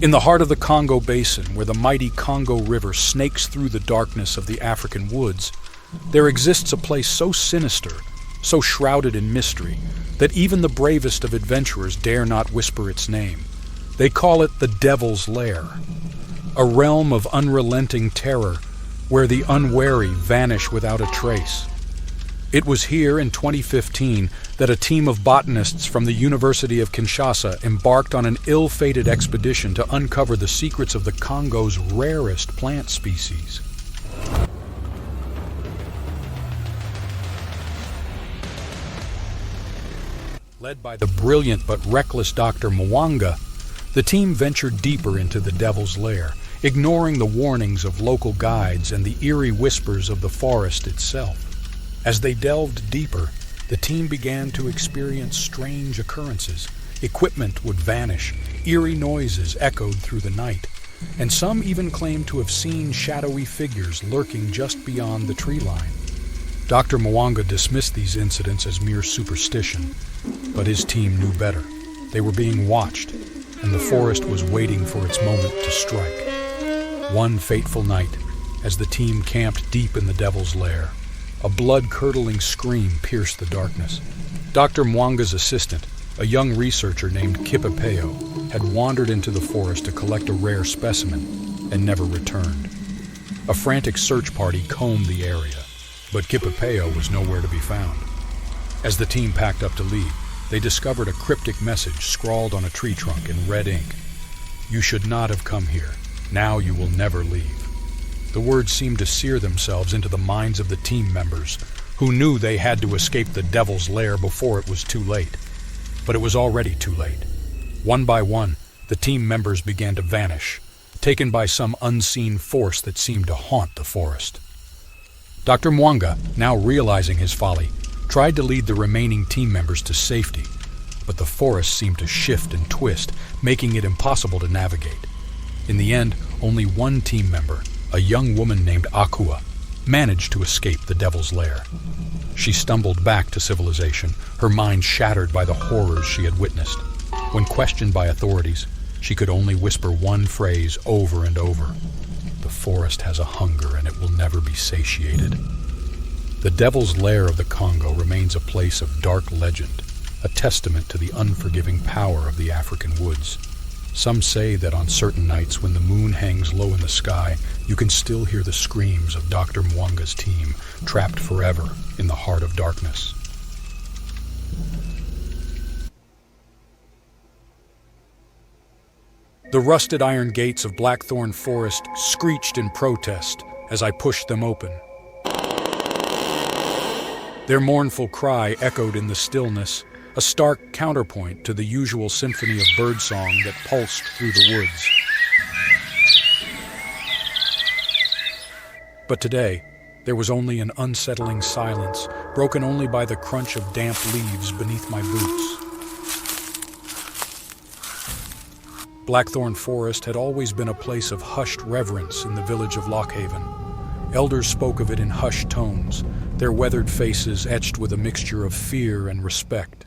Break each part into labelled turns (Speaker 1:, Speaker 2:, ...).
Speaker 1: In the heart of the Congo Basin, where the mighty Congo River snakes through the darkness of the African woods, there exists a place so sinister, so shrouded in mystery, that even the bravest of adventurers dare not whisper its name. They call it the Devil's Lair, a realm of unrelenting terror where the unwary vanish without a trace. It was here in 2015 that a team of botanists from the University of Kinshasa embarked on an ill-fated expedition to uncover the secrets of the Congo's rarest plant species. Led by the brilliant but reckless Dr. Mwanga, the team ventured deeper into the Devil's Lair, ignoring the warnings of local guides and the eerie whispers of the forest itself. As they delved deeper, the team began to experience strange occurrences. Equipment would vanish, eerie noises echoed through the night, and some even claimed to have seen shadowy figures lurking just beyond the tree line. Dr. Mwanga dismissed these incidents as mere superstition, but his team knew better. They were being watched, and the forest was waiting for its moment to strike. One fateful night, as the team camped deep in the Devil's Lair, a blood-curdling scream pierced the darkness. Dr. Mwanga's assistant, a young researcher named Kipepeo, had wandered into the forest to collect a rare specimen and never returned. A frantic search party combed the area, but Kipepeo was nowhere to be found. As the team packed up to leave, they discovered a cryptic message scrawled on a tree trunk in red ink. "You should not have come here. Now you will never leave." The words seemed to sear themselves into the minds of the team members, who knew they had to escape the Devil's Lair before it was too late. But it was already too late. One by one, the team members began to vanish, taken by some unseen force that seemed to haunt the forest. Dr. Mwanga, now realizing his folly, tried to lead the remaining team members to safety, but the forest seemed to shift and twist, making it impossible to navigate. In the end, only one team member, a young woman named Akua, managed to escape the Devil's Lair. She stumbled back to civilization, her mind shattered by the horrors she had witnessed. When questioned by authorities, she could only whisper one phrase over and over: "The forest has a hunger and it will never be satiated." The Devil's Lair of the Congo remains a place of dark legend, a testament to the unforgiving power of the African woods. Some say that on certain nights when the moon hangs low in the sky, you can still hear the screams of Dr. Mwanga's team, trapped forever in the heart of darkness. The rusted iron gates of Blackthorn Forest screeched in protest as I pushed them open. Their mournful cry echoed in the stillness, a stark counterpoint to the usual symphony of birdsong that pulsed through the woods. But today, there was only an unsettling silence, broken only by the crunch of damp leaves beneath my boots. Blackthorn Forest had always been a place of hushed reverence in the village of Lockhaven. Elders spoke of it in hushed tones, their weathered faces etched with a mixture of fear and respect.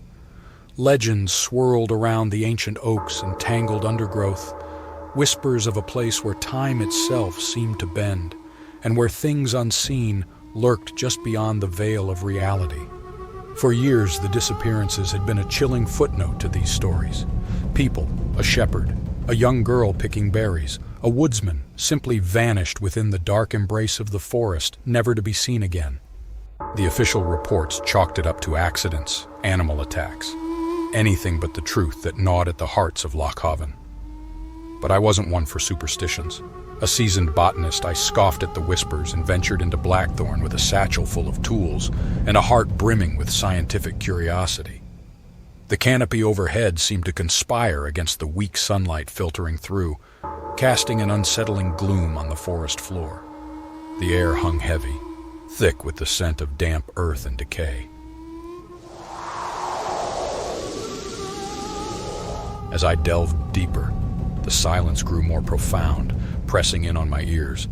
Speaker 1: Legends swirled around the ancient oaks and tangled undergrowth, whispers of a place where time itself seemed to bend, and where things unseen lurked just beyond the veil of reality. For years, the disappearances had been a chilling footnote to these stories. People, a shepherd, a young girl picking berries, a woodsman simply vanished within the dark embrace of the forest, never to be seen again. The official reports chalked it up to accidents, animal attacks, anything but the truth that gnawed at the hearts of Lockhaven. But I wasn't one for superstitions. A seasoned botanist, I scoffed at the whispers and ventured into Blackthorn with a satchel full of tools and a heart brimming with scientific curiosity. The canopy overhead seemed to conspire against the weak sunlight filtering through, casting an unsettling gloom on the forest floor. The air hung heavy, thick with the scent of damp earth and decay. As I delved deeper, the silence grew more profound, pressing in on my ears.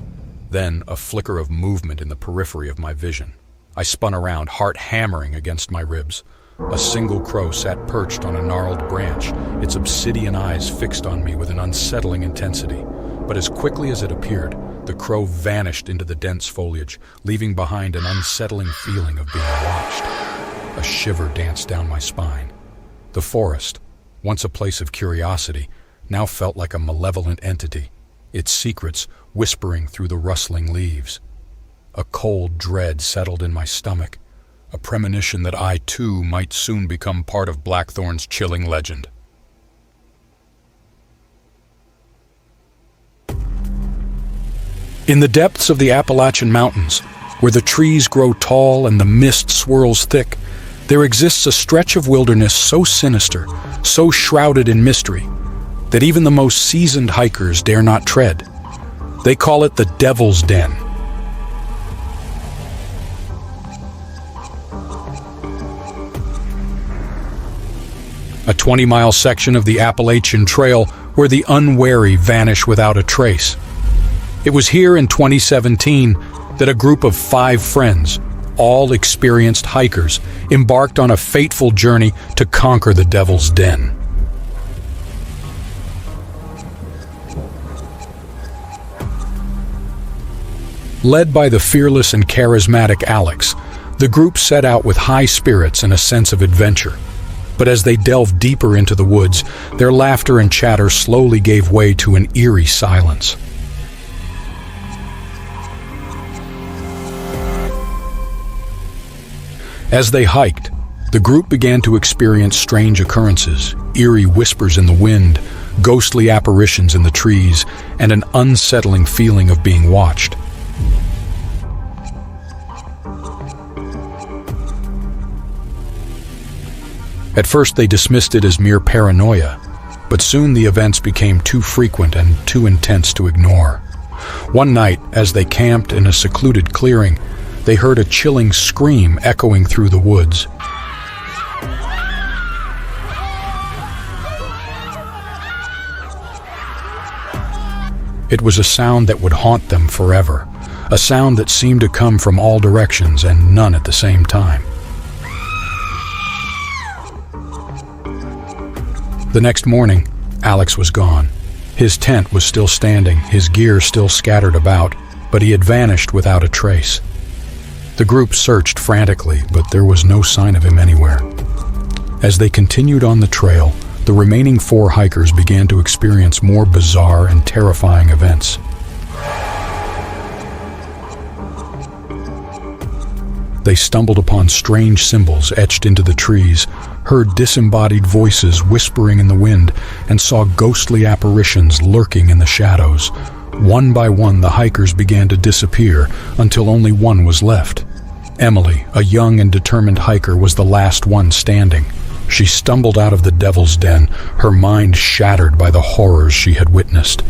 Speaker 1: Then, a flicker of movement in the periphery of my vision. I spun around, heart hammering against my ribs. A single crow sat perched on a gnarled branch, its obsidian eyes fixed on me with an unsettling intensity. But as quickly as it appeared, the crow vanished into the dense foliage, leaving behind an unsettling feeling of being watched. A shiver danced down my spine. The forest, once a place of curiosity, now felt like a malevolent entity, its secrets whispering through the rustling leaves. A cold dread settled in my stomach, a premonition that I, too, might soon become part of Blackthorn's chilling legend. In the depths of the Appalachian Mountains, where the trees grow tall and the mist swirls thick, there exists a stretch of wilderness so sinister, so shrouded in mystery, that even the most seasoned hikers dare not tread. They call it the Devil's Den. A 20-mile section of the Appalachian Trail where the unwary vanish without a trace. It was here in 2017 that a group of 5 friends, all experienced hikers, embarked on a fateful journey to conquer the Devil's Den. Led by the fearless and charismatic Alex, the group set out with high spirits and a sense of adventure. But as they delved deeper into the woods, their laughter and chatter slowly gave way to an eerie silence. As they hiked, the group began to experience strange occurrences, eerie whispers in the wind, ghostly apparitions in the trees, and an unsettling feeling of being watched. At first they dismissed it as mere paranoia, but soon the events became too frequent and too intense to ignore. One night, as they camped in a secluded clearing, they heard a chilling scream echoing through the woods. It was a sound that would haunt them forever, a sound that seemed to come from all directions and none at the same time. The next morning, Alex was gone. His tent was still standing, his gear still scattered about, but he had vanished without a trace. The group searched frantically, but there was no sign of him anywhere. As they continued on the trail, the remaining 4 hikers began to experience more bizarre and terrifying events. They stumbled upon strange symbols etched into the trees, heard disembodied voices whispering in the wind, and saw ghostly apparitions lurking in the shadows. One by one, the hikers began to disappear until only one was left. Emily, a young and determined hiker, was the last one standing. She stumbled out of the Devil's Den, her mind shattered by the horrors she had witnessed.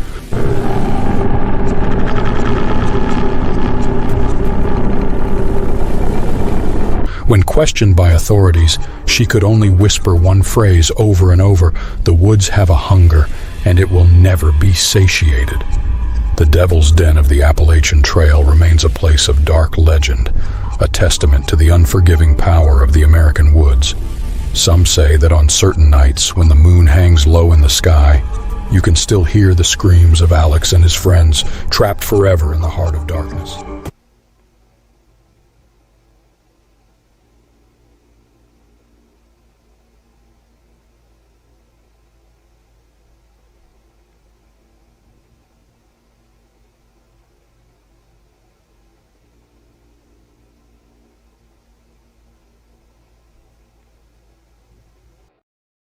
Speaker 1: When questioned by authorities, she could only whisper one phrase over and over: "The woods have a hunger, and it will never be satiated." The Devil's Den of the Appalachian Trail remains a place of dark legend, a testament to the unforgiving power of the American woods. Some say that on certain nights, when the moon hangs low in the sky, you can still hear the screams of Alex and his friends, trapped forever in the heart of darkness.